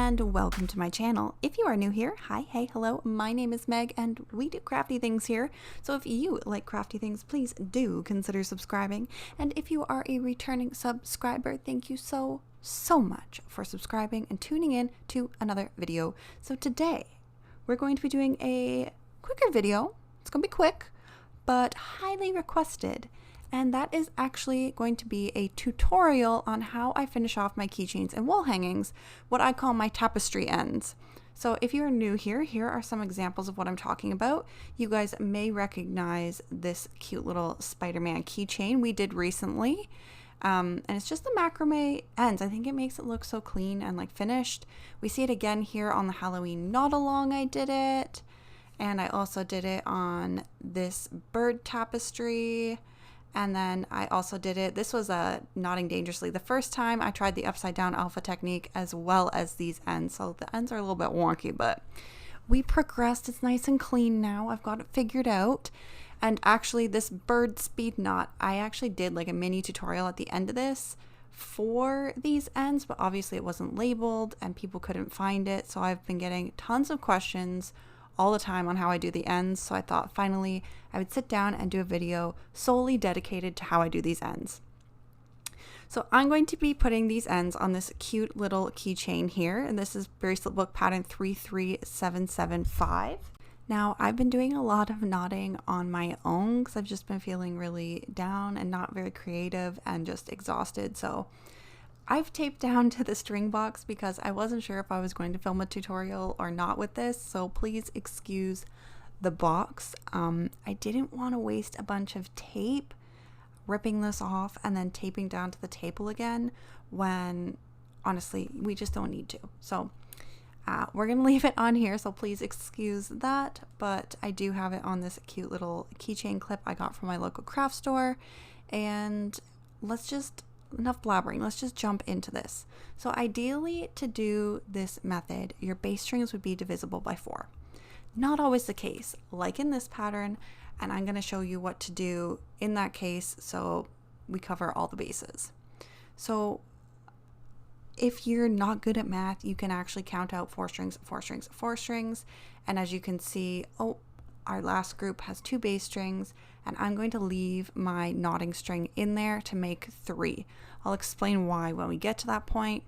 and welcome to my channel. If you are new here, hi, hey, hello, my name is Meg and we do crafty things here. So if you like crafty things, please do consider subscribing. And if you are a returning subscriber, thank you so much for subscribing and tuning in to another video. So today we're going to be doing a quicker video. It's going to be quick, but highly requested. And that is actually going to be a tutorial on how I finish off my keychains and wall hangings, what I call my tapestry ends. So if you're new here, here are some examples of what I'm talking about. You guys may recognize this cute little Spider-Man keychain we did recently. And it's just the macrame ends. I think it makes it look so clean and like finished. We see it again here on the Halloween knot-along I did it. And I also did it on this bird tapestry. And then I also did it, this was knotting dangerously. The first time I tried the upside down alpha technique as well as these ends. So the ends are a little bit wonky, but we progressed. It's nice and clean now. I've got it figured out. And actually this bird speed knot, I actually did like a mini tutorial at the end of this for these ends, but obviously it wasn't labeled and people couldn't find it. So I've been getting tons of questions all the time on how I do the ends, so I thought finally I would sit down and do a video solely dedicated to how I do these ends. So I'm going to be putting these ends on this cute little keychain here, and this is bracelet book pattern 33775. Now I've been doing a lot of knotting on my own because I've just been feeling really down and not very creative and just exhausted, so I've taped down to the string box because I wasn't sure if I was going to film a tutorial or not with this, so please excuse the box. I didn't want to waste a bunch of tape ripping this off and then taping down to the table again when honestly we just don't need to. So we're gonna leave it on here, so please excuse that, but I do have it on this cute little keychain clip I got from my local craft store. And enough blabbering, let's just jump into this. So ideally, to do this method, your base strings would be divisible by 4. Not always the case, like in this pattern, and I'm going to show you what to do in that case so we cover all the bases. So if you're not good at math, you can actually count out 4 strings, 4 strings, 4 strings, and as you can see, our last group has 2 bass strings, and I'm going to leave my knotting string in there to make 3. I'll explain why when we get to that point,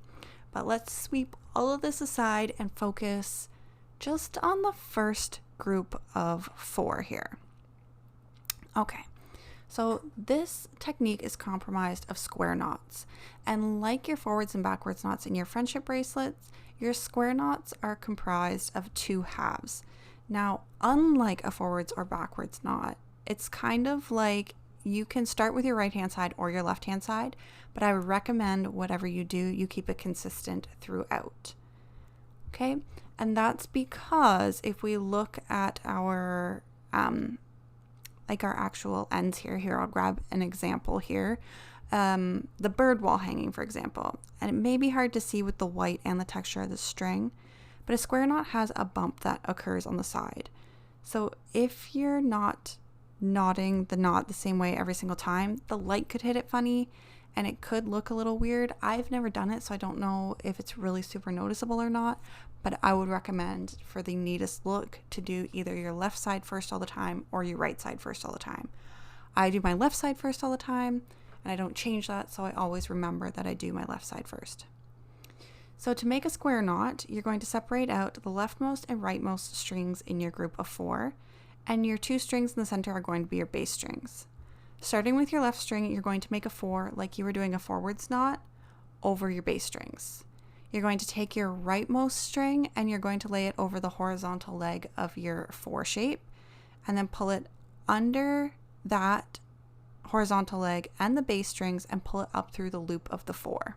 but let's sweep all of this aside and focus just on the first group of 4 here. Okay, so this technique is comprised of square knots, and like your forwards and backwards knots in your friendship bracelets, your square knots are comprised of 2 halves. Now, unlike a forwards or backwards knot, it's kind of like you can start with your right hand side or your left hand side, but I would recommend whatever you do, you keep it consistent throughout. Okay, and that's because if we look at our our actual ends here, I'll grab an example here. The bird wall hanging, for example, and it may be hard to see with the white and the texture of the string, but a square knot has a bump that occurs on the side. So if you're not knotting the knot the same way every single time, the light could hit it funny and it could look a little weird. I've never done it, so I don't know if it's really super noticeable or not, but I would recommend for the neatest look to do either your left side first all the time or your right side first all the time. I do my left side first all the time and I don't change that, so I always remember that I do my left side first. So to make a square knot, you're going to separate out the leftmost and rightmost strings in your group of 4, and your 2 strings in the center are going to be your bass strings. Starting with your left string, you're going to make a 4 like you were doing a forwards knot over your bass strings. You're going to take your rightmost string and you're going to lay it over the horizontal leg of your 4 shape, and then pull it under that horizontal leg and the bass strings and pull it up through the loop of the 4.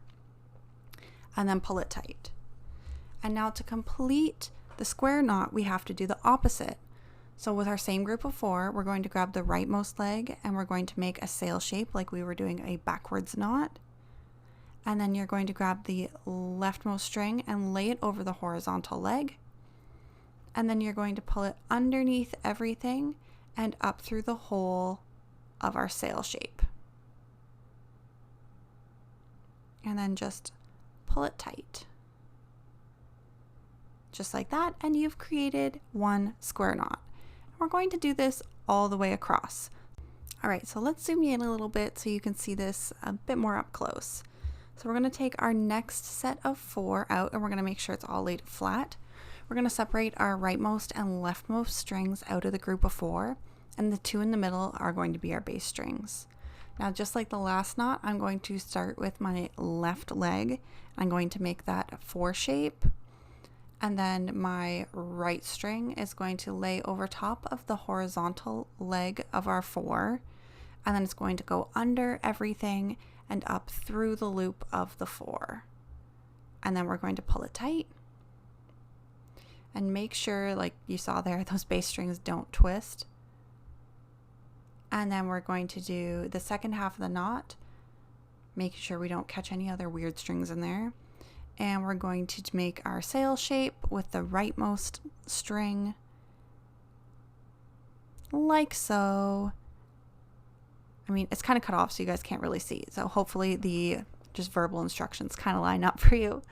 And then pull it tight. And now to complete the square knot, we have to do the opposite. So with our same group of 4, we're going to grab the rightmost leg and we're going to make a sail shape like we were doing a backwards knot. And then you're going to grab the leftmost string and lay it over the horizontal leg. And then you're going to pull it underneath everything and up through the hole of our sail shape. And then just pull it tight. just like that, and you've created one square knot. We're going to do this all the way across. All right, so let's zoom in a little bit so you can see this a bit more up close. So we're going to take our next set of 4 out, and we're going to make sure it's all laid flat. We're going to separate our rightmost and leftmost strings out of the group of 4, and the 2 in the middle are going to be our bass strings. Now, just like the last knot, I'm going to start with my left leg. I'm going to make that a 4 shape, and then my right string is going to lay over top of the horizontal leg of our 4, and then it's going to go under everything and up through the loop of the 4. And then we're going to pull it tight. And make sure, like you saw there, those bass strings don't twist. And then we're going to do the second half of the knot, making sure we don't catch any other weird strings in there. And we're going to make our sail shape with the rightmost string, like so. I mean, it's kind of cut off so you guys can't really see. So hopefully the just verbal instructions kind of line up for you.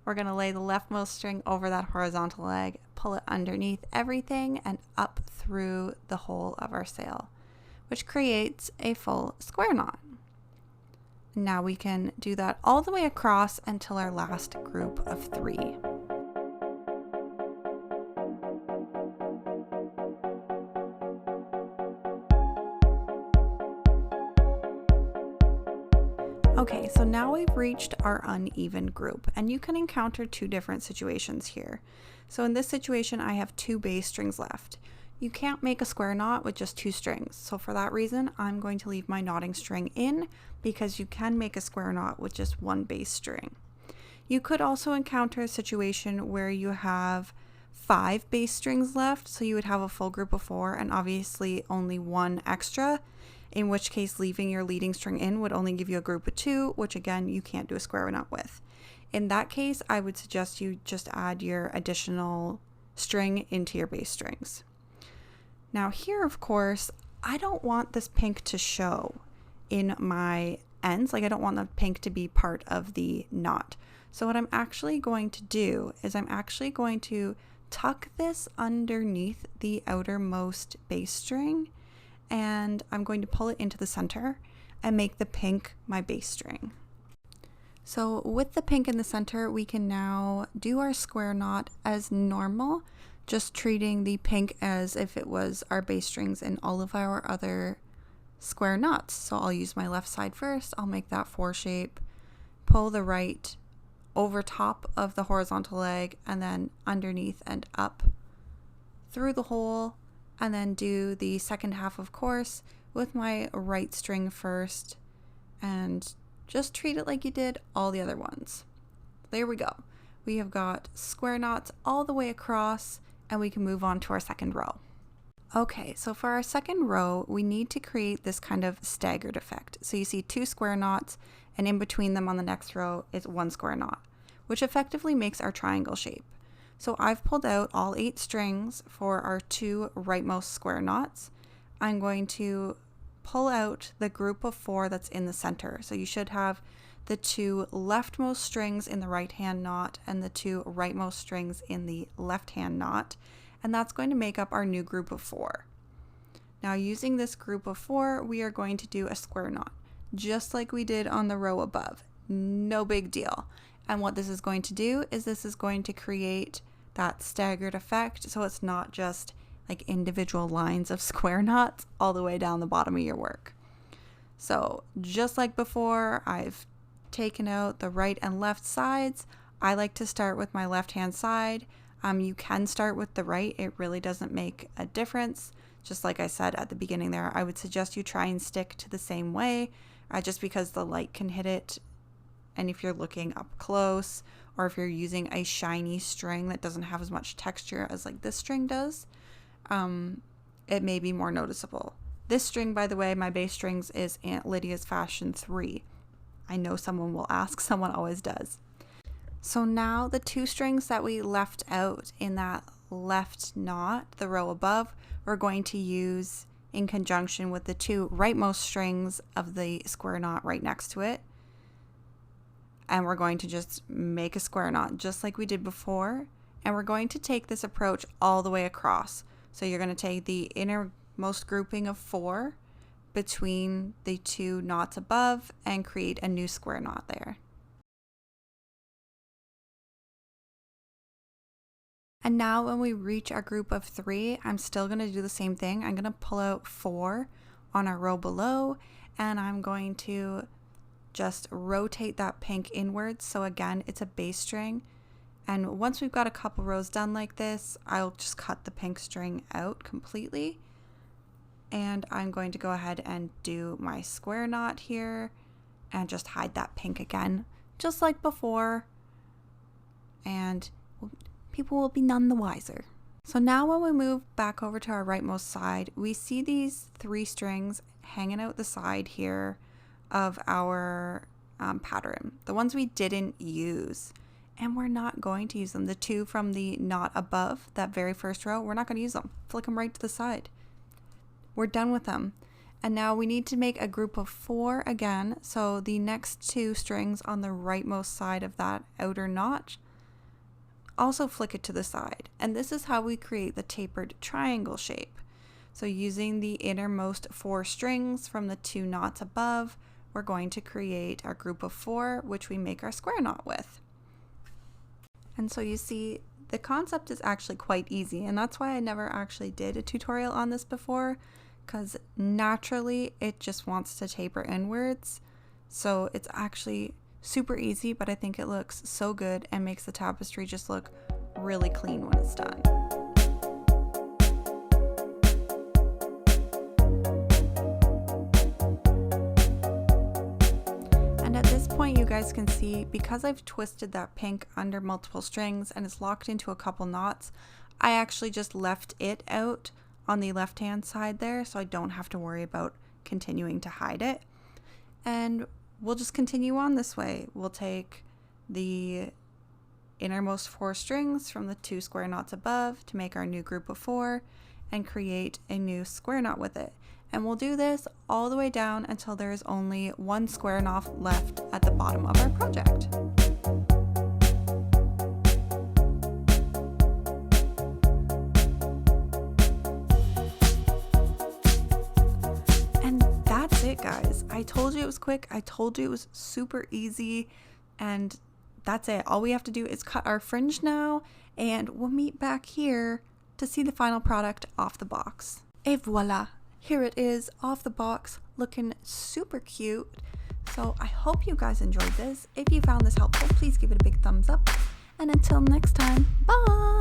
We're going to lay the leftmost string over that horizontal leg, pull it underneath everything and up through the whole of our sail, which creates a full square knot. Now we can do that all the way across until our last group of 3. Okay, so now we've reached our uneven group, and you can encounter 2 different situations here. So in this situation, I have 2 bass strings left. You can't make a square knot with just 2 strings. So for that reason, I'm going to leave my knotting string in, because you can make a square knot with just 1 bass string. You could also encounter a situation where you have 5 bass strings left, so you would have a full group of 4 and obviously only 1 extra, in which case leaving your leading string in would only give you a group of 2, which again, you can't do a square knot with. In that case, I would suggest you just add your additional string into your bass strings. Now here, of course, I don't want this pink to show in my ends. Like, I don't want the pink to be part of the knot. So what I'm actually going to do is I'm actually going to tuck this underneath the outermost bass string, and I'm going to pull it into the center and make the pink my bass string. So with the pink in the center, we can now do our square knot as normal, just treating the pink as if it was our bass strings in all of our other square knots. So I'll use my left side first. I'll make that 4 shape, pull the right over top of the horizontal leg, and then underneath and up through the hole, and then do the second half, of course, with my right string first, and just treat it like you did all the other ones. There we go. We have got square knots all the way across, and we can move on to our second row. Okay, so for our second row, we need to create this kind of staggered effect. So you see 2 square knots, and in between them on the next row is 1 square knot, which effectively makes our triangle shape. So I've pulled out all 8 strings for our 2 rightmost square knots. I'm going to pull out the group of 4 that's in the center. So you should have the 2 leftmost strings in the right hand knot and the 2 rightmost strings in the left hand knot. And that's going to make up our new group of 4. Now, using this group of 4, we are going to do a square knot, just like we did on the row above. No big deal. And what this is going to do is this is going to create that staggered effect, so it's not just like individual lines of square knots all the way down the bottom of your work. So just like before, I've taken out the right and left sides. I like to start with my left hand side. You can start with the right. It really doesn't make a difference. Just like I said at the beginning there, I would suggest you try and stick to the same way, just because the light can hit it. And if you're looking up close, or if you're using a shiny string that doesn't have as much texture as like this string does, it may be more noticeable. This string, by the way, my bass strings, is Aunt Lydia's Fashion 3. I know someone will ask, someone always does. So now the 2 strings that we left out in that left knot, the row above, we're going to use in conjunction with the 2 rightmost strings of the square knot right next to it. And we're going to just make a square knot just like we did before. And we're going to take this approach all the way across. So you're going to take the innermost grouping of 4 between the 2 knots above and create a new square knot there. And now when we reach our group of 3, I'm still going to do the same thing. I'm going to pull out 4 on our row below, and I'm going to just rotate that pink inwards. So again, it's a base string. And once we've got a couple rows done like this, I'll just cut the pink string out completely. And I'm going to go ahead and do my square knot here and just hide that pink again, just like before. And people will be none the wiser. So now when we move back over to our rightmost side, we see these 3 strings hanging out the side here of our pattern, the ones we didn't use, and we're not going to use them. The 2 from the knot above that very first row, we're not going to use them. Flick them right to the side. We're done with them. And now we need to make a group of 4 again. So the next 2 strings on the rightmost side of that outer knot, also flick it to the side. And this is how we create the tapered triangle shape. So using the innermost 4 strings from the 2 knots above, we're going to create our group of 4, which we make our square knot with. And so you see, the concept is actually quite easy, and that's why I never actually did a tutorial on this before, because naturally it just wants to taper inwards. So it's actually super easy, but I think it looks so good and makes the tapestry just look really clean when it's done. And at this point, you guys can see, because I've twisted that pink under multiple strings and it's locked into a couple knots, I actually just left it out on the left hand side there, so I don't have to worry about continuing to hide it. And we'll just continue on this way. We'll take the innermost 4 strings from the 2 square knots above to make our new group of 4 and create a new square knot with it. And we'll do this all the way down until there is only 1 square knot left at the bottom of our project. Guys, I told you it was quick. I told you it was super easy, and that's it. All we have to do is cut our fringe now, and we'll meet back here to see the final product off the box. Et voila, here it is off the box, looking super cute. So I hope you guys enjoyed this. If you found this helpful, please give it a big thumbs up, and until next time, bye.